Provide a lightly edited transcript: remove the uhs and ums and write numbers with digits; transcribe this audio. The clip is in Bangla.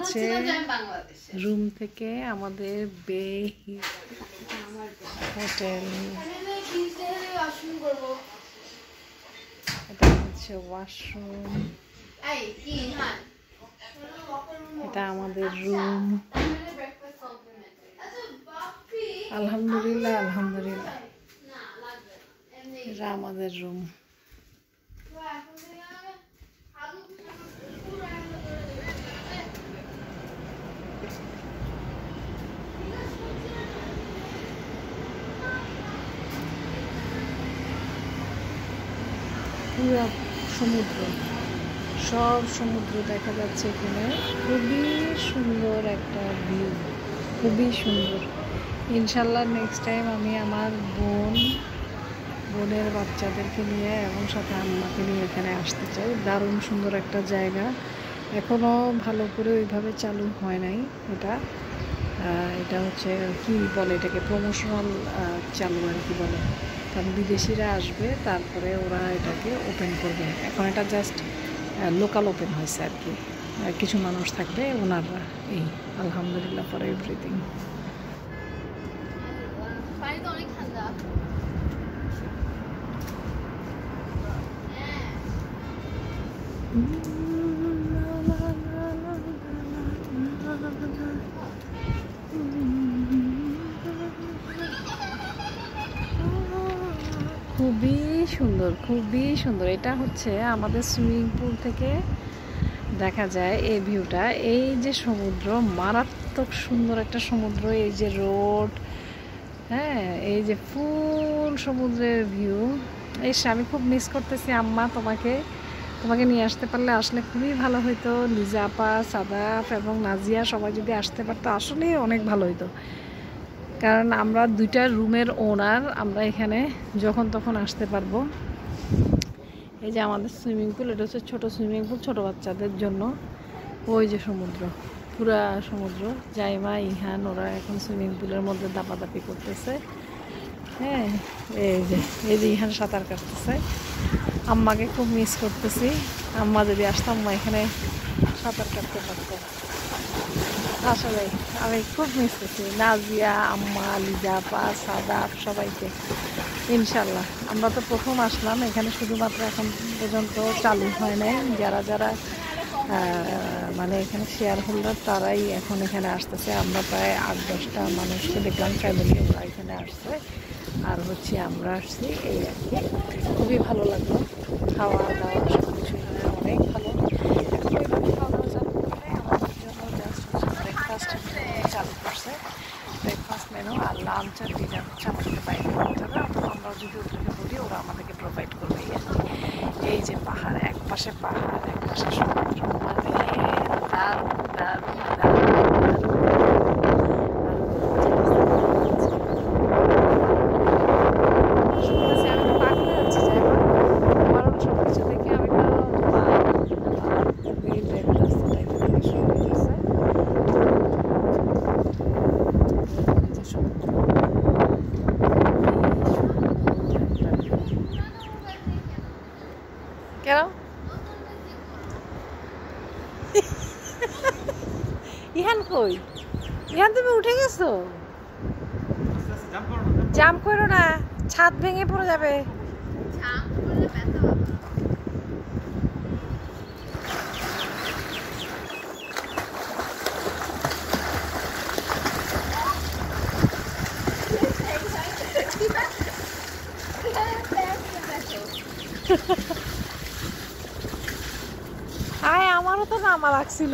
হচ্ছে রুম থেকে আমাদের বে হোটেল। এটা হচ্ছে ওয়াশরুম, এটা আমাদের রুম। আলহামদুলিল্লাহ আলহামদুলিল্লাহ, এটা আমাদের রুম। পুরো সমুদ্র, সব সমুদ্র দেখা যাচ্ছে এখানে। খুবই সুন্দর একটা ভিউ, খুবই সুন্দর। ইনশাল্লাহ নেক্সট টাইম আমি আমার বোনের বাচ্চাদেরকে নিয়ে এবং সাথে আম্মাকে নিয়ে এখানে আসতে চাই। দারুণ সুন্দর একটা জায়গা, এখনও ভালো করে ওইভাবে চালু হয় নাই। এটা হচ্ছে কি বলে, এটাকে প্রমোশনাল চালু আর কি বলে, কারণ বিদেশিরা আসবে তারপরে ওরা এটাকে ওপেন করবে। এখন এটা জাস্ট লোকাল ওপেন হয়েছে আর কি, কিছু মানুষ থাকবে ওনারা। এই আলহামদুলিল্লাহ ফর এভরিথিং। খুবই সুন্দর, খুবই সুন্দর। এটা হচ্ছে আমাদের সুইমিং পুল থেকে দেখা যায় এই ভিউটা। এই যে সমুদ্র, মারাত্মক সুন্দর একটা সমুদ্র। এই যে রোড, হ্যাঁ, এই যে ফুল সমুদ্রের ভিউ। আমি খুব মিস করতেছি আম্মা, তোমাকে নিয়ে আসতে পারলে, আসলে খুবই ভালো হইতো। লিজা আপা, সাদাফ এবং নাজিয়া সবাই যদি আসতে পারতো আসলে অনেক ভালো হইতো, কারণ আমরা দুইটা রুমের ওনার, আমরা এখানে যখন তখন আসতে পারবো। এই যে আমাদের সুইমিং পুল, এটা হচ্ছে ছোটো সুইমিং পুল ছোটো বাচ্চাদের জন্য। ওই যে সমুদ্র, পুরা সমুদ্র। জাইমা, ইহান ওরা এখন সুইমিং পুলের মধ্যে দাপাদাপি করতেছে। হ্যাঁ, এই যে ইহান সাঁতার কাটতেছে। আম্মাকে খুব মিস করতেছি। আম্মা যদি আসতাম, আম্মা এখানে সাঁতার কাটতে পারতো। আসলে আমি খুব মিস করছি নাজিয়া, আম্মা, লিজা আপা, সাদাফ সবাইকে। ইনশাল্লাহ আমরা তো প্রথম আসলাম এখানে, শুধুমাত্র এখন পর্যন্ত চালু হয় নাই। যারা মানে এখানে শেয়ার হোল্ডার তারাই এখন এখানে আসতেছে। আমরা প্রায় 8-10টা মানুষকে দেখলাম, ফ্যামিলি, ওরা এখানে আসছে। আর হচ্ছে আমরা আসছি, এই আর কি। খুবই ভালো লাগলো, খাওয়া দাওয়া সব কিছু এখানে অনেক ভালো। এখন ওইভাবে খাওয়া দাওয়া চালু করে আমাদের জন্য জাস্ট ব্রেকফাস্ট চালু করছে। ব্রেকফাস্ট মেনু আর লাঞ্চ আর ডিনার হচ্ছে আমাদেরকে বাইরে করতে হবে, অথবা আমরা যদি ওদেরকে বলি ওরা আমাদেরকে প্রোভাইড করবে। এই যে পাহাড়, এক পাশে পাহাড়, এক পাশে সমুদ্র, মানে দারুণ দারুণ দারুণ। ইহান কই? ইহান তুমি উঠে গেছো? জাম্প করো না, ছাদ ভেঙে পড়ে যাবে। আমারও তো নামা লাগছিল।